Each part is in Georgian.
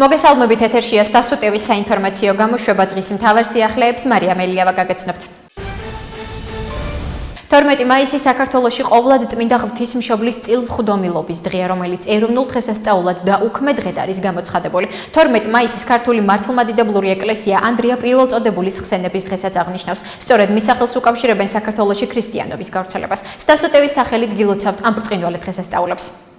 მოგესალმებით, ეთერშია სტასო ტევის საინფორმაციო გამოშვება. დღის მთავარ სიახლეებს მარია მელიავა გაგაცნობთ. 12 მაისი საქართველოში ყოვლად წმინდა ღვთისმშობლის წილვხვდომილობის დღეა, რომელიც ეროვნულ დღესასწაულად და უქმე დღედ არის გამოცხადებული. 12 მაისის ქართული მართლმადიდებლური ეკლესია ანდრია პირველწოდებულის ხსენების დღესაც აღნიშნავს. სწორედ მის სახელს უკავშირებენ საქართველოში ქრისტიანობის გავრცელებას. სტასო ტევის სახელით გილოცავთ ამ ბრწყინვალე დღესასწაულებს.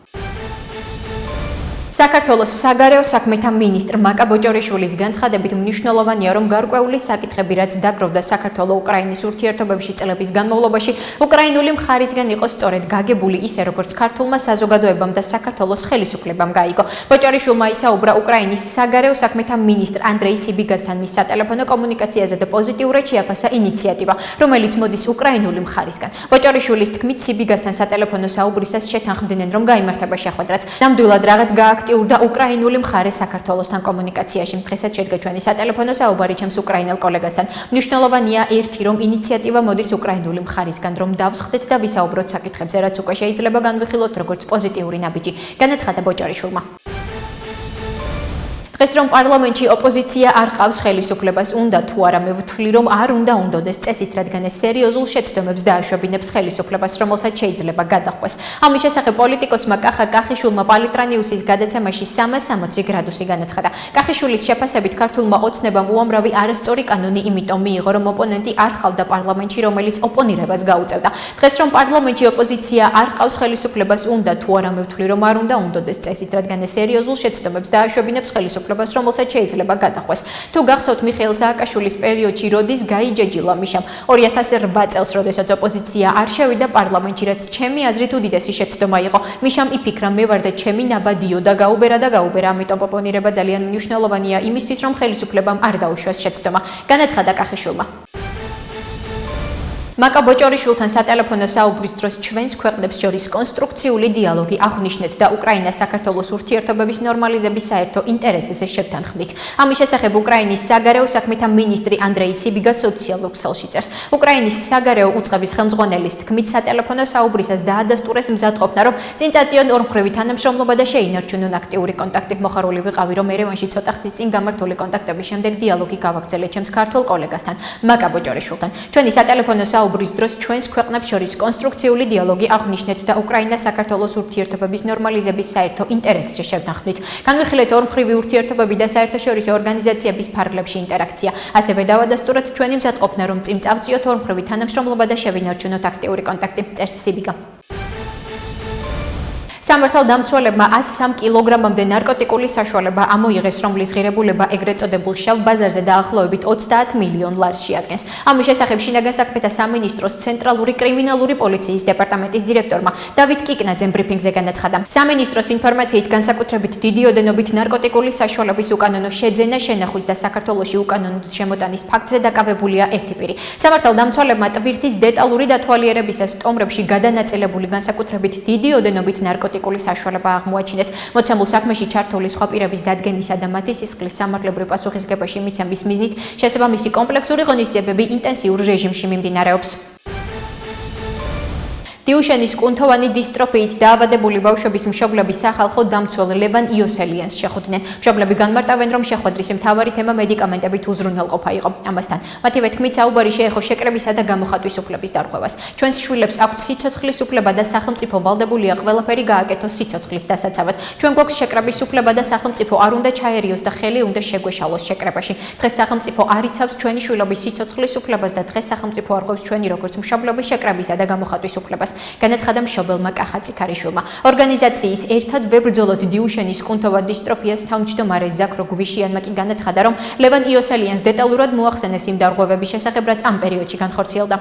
საქართველოს საგარეო საქმეთა მინისტრ მაკა ბოჭორიშვილის განცხადებით მნიშვნელოვანია, რომ გარკვეული საკითხები, რაც დაგროვდა საქართველო-უკრაინის ურთიერთობებში წლების განმავლობაში, უკრაინული მხარისგან იყო სწორედ გაგებული ისე, როგორც ქართულმა საზოგადოებამ და საქართველოს ხელისუფლებამ გაიგო. ბოჭორიშვილმა ისაუბრა უკრაინის საგარეო საქმეთა მინისტრ ანდრეი სიბიგასთან მის სატელეფონო კომუნიკაციაზე და პოზიტიურად შეაფასა ინიციატივა, რომელიც მოდის უკრაინული მხარისგან. ბოჭორიშვილის თქმით, სიბიგასთან სატელეფონო საუბრისას შეთანხმდნენ, რომ გაიმართება შეხვედრაც. ნამდვილად რაღაც აქტიურდა უკრაინული მხარე საქართველოსთან კომუნიკაციაში. დღესაც შედგა ჩვენი სატელეფონო საუბარი ჩემს უკრაინელ კოლეგასთან. მნიშვნელოვანია ერთი, რომ ინიციატივა მოდის უკრაინული მხარისგან, რომ დავსხდეთ და ვისაუბროთ საკითხებზე, რაც უკვე შეიძლება განვიხილოთ როგორც პოზიტიური ნაბიჯი, განაცხადა ბოჭორიშვილმა. დღეს რომ პარლამენტში ოპოზიცია არ ყავს ხელისუფლებას, უნდა თუ არა მე ვთვლი, რომ არ უნდა უნდოდეს წესით, რადგან ეს სერიოზულ შეცდომებს დააშვებინებს ხელისუფლებას, რომელსაც შეიძლება გადახვეს. ამის შესახებ პოლიტიკოსმა კახა კახიშვილმა პალიტრანიუსის გადაცემაში 360 გრადუსი განაცხადა. კახიშვილის შეფასებით ქართულმა ოცნებამ უამრავი არასწორი კანონი იმიტომ მიიღო, რომ ოპონენტი არ ყავდა პარლამენტში, რომელიც ოპონირებას გაუწევდა. დღეს რომ პარლამენტში ოპოზიცია არ ყავს ხელისუფლებას, უნდა თუ არა მე ვთვლი, რომ არ უნდა უნდოდეს წესით, რადგან ეს სერიოზულ შეცდომებს დააშვებინებს ხელისუფლებას, რომელსაც შეიძლება გადახვეს. თუ გახსოვთ მიხეილ სააკაშვილის პერიოდში, როდის გაიჯეჯილა მიშამ 2008 წელს, როდესაც ოპოზიცია არ შევიდა პარლამენტში, რაც ჩემი აზრით უდიდესი შეცდომა იყო. მიშამ იფიქრა, მე ვარ და ჩემი ნაბადიო და გაუბერა, ამიტომ ოპონირება ძალიან მნიშვნელოვანია იმისთვის, რომ ხელისუფლებამ არ დაუშვეს შეცდომა, განაცხადა კახიშვილმა. მაკა ბოჭორიშვილთან სატელეფონო საუბრის დროს ჩვენს ქვეყნებს შორის კონსტრუქციული დიალოგი აღნიშნეთ და უკრაინა-საქართველოს ურთიერთობების ნორმალიზების საერთო ინტერესზე შევთანხმდით. ამის შესახებ უკრაინის საგარეო საქმეთა მინისტრი ანდრეი სიბიგა სოციალურ ქსელში წერს. უკრაინის საგარეო უწყების ხელმძღვანელის თქმით, სატელეფონო საუბრისას დაადასტურეს მზადყოფნა, რომ წინ წადიონ ორმხრივი თანამშრომლობა და შეინარჩუნონ აქტიური კონტაქტი. მოხარული ვიყავი, რომ ერევანში ცოტა ხნის წინ გამართული კონტაქტების შემდეგ დიალოგი გავაგრძელე ჩემს ქართულ კოლეგასთან, მაკა ბოჭორიშვილთან. ჩვენი სატელეფონო საუბრის დროს ჩვენს ქვეყნებს შორის კონსტრუქციული დიალოგი აღნიშნეთ და უკრაინა-საქართველოს ურთიერთობების ნორმალიზების საერთო ინტერესზე შევთანხმდით. განვიხილეთ ორმხრივი ურთიერთობები და საერთაშორისო ორგანიზაციების ფარგლებში ინტერაქცია. ასევე დავადასტურეთ ჩვენი მზადყოფნა, რომ წინ წავწიოთ ორმხრივი თანამშრომლობა და შევინარჩუნოთ აქტიური კონტაქტი, წერს სიბიგა. სამართალდამცველებმა 103 კილოგრამამდე ნარკოტიკული საშუალება ამოიღეს, რომლის ღირებულება ეგრეთ წოდებულ შავ ბაზარზე დაახლოებით 30 მილიონ ლარს შეადგენს. ამის შესახებ შინაგან საქმეთა სამინისტროს ცენტრალური კრიმინალური პოლიციის დეპარტამენტის დირექტორმა დავით კიკნაძემ ბრიფინგზე განაცხადა. სამინისტროს ინფორმაციით, განსაკუთრებით დიდი ოდენობით ნარკოტიკული საშუალების უკანონო შეძენა, შენახვის და საქართველოში უკანონოდ შემოტანის ფაქტზე დაკავებულია ერთი პირი. სამართალდამცველებმა ტვირთის დეტალური დათვალიერებისას სტომრებში გადანაწილებული განსაკუთრებით დიდი ოდენობით ნარკოტიკული საშუალება აღმოაჩინეს. მოცემულ საქმეში ჩართული სხვა პირების დადგენისა და მათი სისხლის სამართლებრივი პასუხისგებაში მიცემის მიზნით შესაბამისი კომპლექსური ღონისძიებები ინტენსიურ რეჟიმში მიმდინარეობს. დიუშენის კუნთოვანი დისტროფიით დაავადებული ბავშვების მშობლები სახალხო დამცველ ლევან იოსელიანს შეხვდნენ. მშობლები განმარტავენ, რომ შეხვედრის მთავარი თემა მედიკამენტებით უზრუნველყოფა იყო. ამასთან, მათივე თქმით, საუბარი შეეხო შეკრებისა და გამოხატვის უფლების დარღვევას. ჩვენს შვილებს აქვთ სიცოცხლის უფლება და სახელმწიფო ვალდებულია ყველაფერი გააკეთოს სიცოცხლის დასაცავად. ჩვენ გვაქვს შეკრების უფლება და სახელმწიფო არ უნდა ჩაერიოს და ხელი უნდა შეგვეშალოს შეკრებაში. დღეს სახელმწიფო არ იცავს ჩვენი შვილობის სიცოცხლის უფლებას და დღეს სახელმწიფო არღვევს ჩვენი როგორც მშობლების შეკრებისა და გამოხატვის უფლებას, განაცხადა მშობელმა კახა ციქარიშვილმა. ორგანიზაციის ერთად ვებრძოლოთ დიუშენის კუნთოვან დისტროფიას თავმჯდომარე ზაქრო გვიშიანმა კი განაცხადა, რომ ლევან იოსელიანს დეტალურად მოახსენეს იმ დარღვევების შესახებ, რაც ამ პერიოდში განხორციელდა.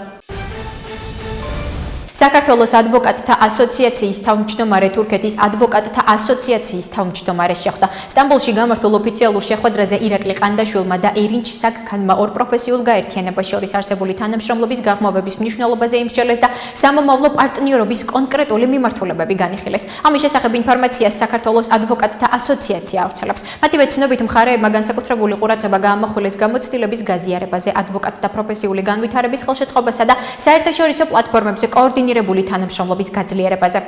საქართველოს ადვოკატთა ასოციაციის თავმჯდომარე თურქეთის ადვოკატთა ასოციაციის თავმჯდომარე შეხვდა. სტამბოლში გამართულ ოფიციალურ შეხვედრაზე ირაკლი ყანდაშვილმა და ირინჩ საკქანმა ორ პროფესიულ გაერთიანებას შორის არსებული თანამშრომლობის გაღრმავების მნიშვნელობაზე იმსჯელეს და სამომავლო პარტნიორობის კონკრეტული მიმართულებები განიხილეს. ამის შესახებ ინფორმაციას საქართველოს ადვოკატთა ასოციაცია ავრცელებს. მათივე ცნობით, მხარეებმა განსაკუთრებული ყურადღება გაამახვილეს გამოცდილების გაზიარებაზე, ადვოკატთა პროფესიული განვითარების ხელშეწყობასა და საერთაშორისო პლატფორმებზე კოორდინირებული თანამშრომლობის გაძლიერებაზე.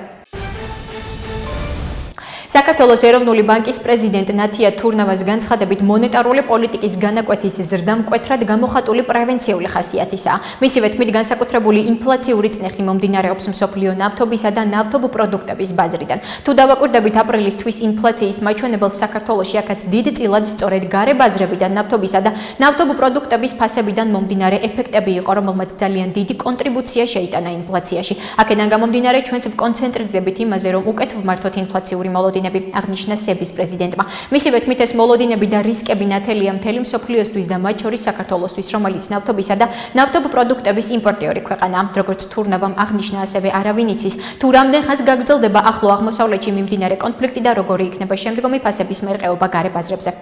საქართველოს ეროვნული ბანკის პრეზიდენტ ნათია თურნავას განცხადებით მონეტარული პოლიტიკის განაკვეთის ზრდა მკვეთრად გამოხატული პრევენციული ხასიათისაა. მისივე თქმით, განსაკუთრებული ინფლაციური წნეხი მომდინარეობს მსოფლიო ნავთობისა და ნავთობ პროდუქტების ბაზრიდან. თუ დავაკვირდებით აპრილის თვის ინფლაციის მაჩვენებელს საქართველოში, აქაც დიდწილად სწორედ გარე ბაზრებიდან ნავთობისა და ნავთობ პროდუქტების ფასებიდან მომდინარე ეფექტები იყო, რომელმაც ძალიან დიდი კონტრიბუცია შეიტანა ინფლაციაში. აქედან გამომდინარე, ჩვენს ვკონცენტრირდებით იმაზე, რომ უკეთ ვმართოთ ინფლაციური მოლოდინები, აღნიშნა სების პრეზიდენტმა. მისივე თქმით, ეს მოლოდინები და რისკები ნათელია მთელი მსოფლიოსთვის და მათ შორის საქართველოსთვის, რომელიც ნავთობისა და ნავთობ პროდუქტების იმპორტიორი ქვეყანაა. როგორც თურნავამ აღნიშნა, ასევე არავინ იცის, თუ რამდენ ხანს გაგრძელდება ახლო აღმოსავლეთში მიმდინარე კონფლიქტი და როგორი იქნება შემდგომი ფასების მერყეობა გარე ბაზრებზე.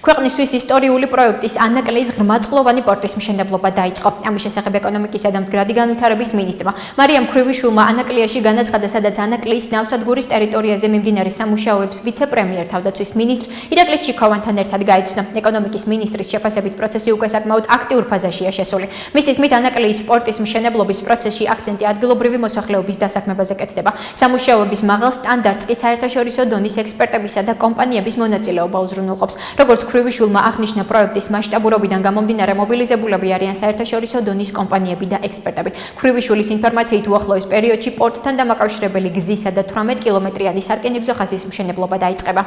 ქვეყნისთვის ისტორიული პროექტის ანაკლიის ღრმაწყლოვანი პორტის მშენებლობა დაიწყო. ამის შესახებ ეკონომიკისა და მდგრადი განვითარების მინისტრმა მარიამ ქრივიშვილმა ანაკლიაში განაცხადა, სადაც ანაკლიის ნავსადგურის ტერიტორიაზე მიმდინარე სამუშაოებს ვიცე-პრემიერ თავდაცვის მინისტრ ირაკლი ჩიქოვანთან ერთად გაეცნო. ეკონომიკის მინისტრის შეფასებით პროცესი უკვე საკმაოდ აქტიურ ფაზაშია შესული. მისი თქმით, ანაკლიის პორტის მშენებლობის პროცესში აქცენტი ადგილობრივი მოსახლეობის დასაქმებაზე კეთდება. სამუშაოების მაღალ სტანდარტს კი საერთაშორისო დონის ექსპერტებისა და კომპანიების მონაწილეობა უზრუნველყოფს. როგორც ქრივიშვილმა აღნიშნა, პროექტის მასშტაბურობიდან გამომდინარე მობილიზებულები არიან საერთაშორისო დონის კომპანიები და ექსპერტები. ქრივიშვილის ინფორმაციით, უახლოეს პერიოდში პორტთან დამაკავშირებელი გზისა და 18 კილომეტრიანი სარკინიგზო ხაზის მშენებლობა დაიწყება.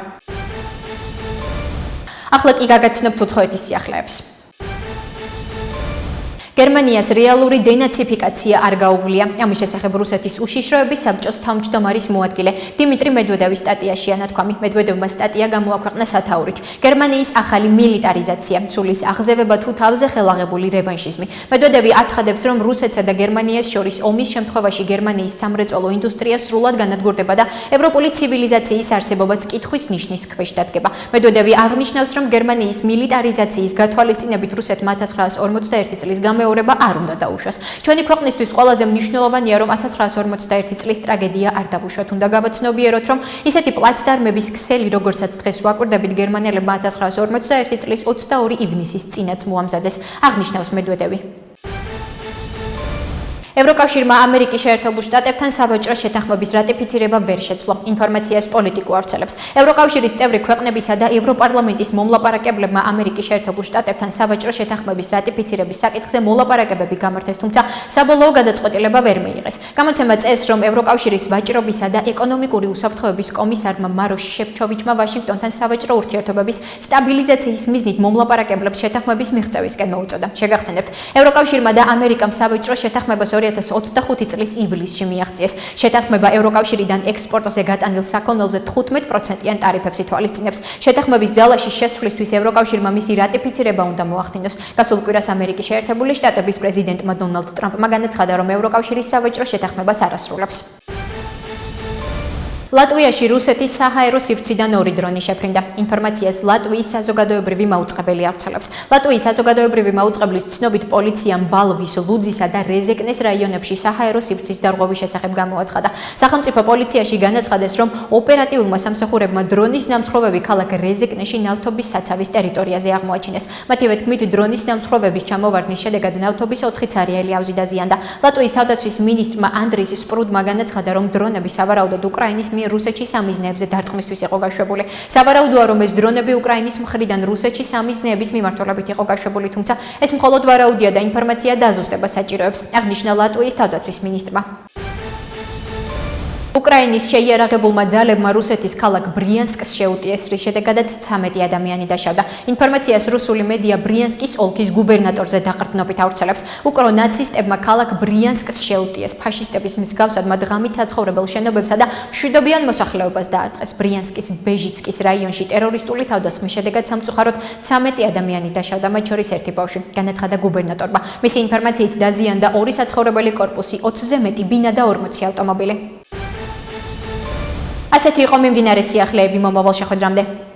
ახლა კი გაგაცნობთ უცხოეთის სიახლეებს. გერმანიას რეალური დენაციფიკაცია არ გაუვლია. ამის შესახებ რუსეთის უშიშროების საბჭოს თავმჯდომარის მოადგილე დიმიტრი მედვედევის სტატიაში ანათქვამი. მედვედევმა სტატია გამოაქვეყნა სათაურით. გერმანიის ახალი მილიტარიზაცია, სულის აღზევება თუ თავზე ხელაღებული რევანშიზმი. მედვედევი აცხადებს, რომ რუსეთსა და გერმანიას შორის ომის შემთხვევაში გერმანიის სამრეწველო ინდუსტრია სრულად განადგურდება და ევროპული ცივილიზაციის არსებობაც კითხვის ნიშნის ქვეშ დადგება. მედვედევი აღნიშნავს, რომ გერმანიის მილიტარიზაციის გათვალისწინებით რუსეთმა 1941 წლის გამეორება არ უნდა დაუშვას. ჩვენი ქვეყნისთვის ყველაზე მნიშვნელოვანია, რომ 1941 წლის ტრაგედია არ დავუშვათ. უნდა გავაცნობიეროთ, რომ ისეთი პლაცდარმების ქსელი, როგორცაც დღეს ვაკვირდებით, გერმანელებმა 1941 წლის 22 ივნისის წინაც მოამზადეს, აღნიშნავს მედვედევი. ევროკავშირმა ამერიკის შეერთებულ შტატებთან საბაჭრო შეთანხმების რატიფიცირება ვერ შეძლო. ინფორმაციას პოლიტიკო ავრცელებს. ევროკავშირის წევრი ქვეყნებისა და ევროპარლამენტის მომლაპარაკებლებმა ამერიკის შეერთებულ შტატებთან საბაჭრო შეთანხმების რატიფიცირების საკითხზე მოლაპარაკებები გამართეს, თუმცა საბოლოო გადაწყვეტილება ვერ მიიღეს. გამოცემა წერს, რომ ევროკავშირის ვაჭრობისა და ეკონომიკური უსაფრთხოების კომისარმა მაროშ შეფჩოვიჩმა ვაშინგტონთან საბაჭრო ურთიერთობების სტაბილიზაციის მიზნით მომლაპარაკებლებს შეთანხმების მიღწევისკენ მოუწოდა. შეგახსენებთ, ევროკავშირმა და ამერიკამ საბაჭრო შეთანხმებას 2025 წლის ივლისში მიაღწიეს. შეთანხმება ევროკავშირიდან ექსპორტზე გატანილ საქონელზე 15%-იან ტარიფებს ითვალისწინებს. შეთანხმების ძალაში შესვლისთვის ევროკავშირმა მისი რატიფიცირება უნდა მოახდინოს. გასულ კვირას ამერიკის შეერთებული შტატების პრეზიდენტმა დონალდ ტრამპმა განაცხადა, რომ ევროკავშირის საბაჭრო შეთანხმებას არ ასრულებს. ლატვიაში რუსეთის საჰაერო სივრციდან 2 დრონი შეფრინდა. ინფორმაციას ლატვიის საზოგადოებრივი მაუწყებელი ავრცელებს. ლატვიის საზოგადოებრივი მაუწყებლის ცნობით, პოლიციამ ბალვის, ლუძისა და რეზეკნეს რაიონებში საჰაერო სივრცის დარღვევის შესახებ გამოაცხადა. სახელმწიფო პოლიციაში განაცხადეს, რომ ოპერატიულმა სამსახურებმა დრონის ნამსხვრევები ქალაქ რეზეკნეში ნავთობის საცავის ტერიტორიაზე აღმოაჩინეს. მათივე თქმით, დრონის ნამსხვრევების ჩამოვარდნის შედეგად ნავთობის 4 ცარიელი ავზი დაზიანდა. ლატვიის თავდაცვის მინისტრმა ანდრის სპრუდმა განაცხადა, რომ დრონები სავარაუდოდ უკრაინის რუსეთში სამიზნეებზე დარტყმისთვის იყო გაშვებული. სავარაუდოა, რომ ეს დრონები უკრაინის მხრიდან რუსეთში სამიზნეების მიმართულებით იყო გაშვებული, თუმცა ეს მხოლოდ ვარაუდია და ინფორმაცია დაზუსტება საჭიროებს, აღნიშნა ლატვიის თავდაცვის მინისტრმა. უკრაინის შეიარაღებულმა ძალებმა რუსეთის ქალაქ ბრიანსკს შეუტიეს, რის შედეგადაც 13 ადამიანი დაშავდა. ინფორმაციას რუსული მედია ბრიანსკის ოლქის გუბერნატორზე დაყრდნობით ავრცელებს. უკრონაცისტებმა ქალაქ ბრიანსკს შეუტიეს. ფაშისტების მსგავსად მათ ღამით საცხოვრებელ შენობებსა და მშვიდობიან მოსახლეობას დაარტყეს. ბრიანსკის ბეჟიცკის რაიონში ტერორისტული თავდასხმის შედეგად სამწუხაროდ 13 ადამიანი დაშავდა, მათ შორის ერთი ბავშვი, განაცხადა გუბერნატორმა. მისი ინფორმაციით დაზიანდა 2 საცხოვრებელი კორპუსი, 20-ზე მეტი ბინა და 40 ავტომობილი. ასეთი იყო მიმდინარე სიახლეები მომავალ შეხვედრამდე.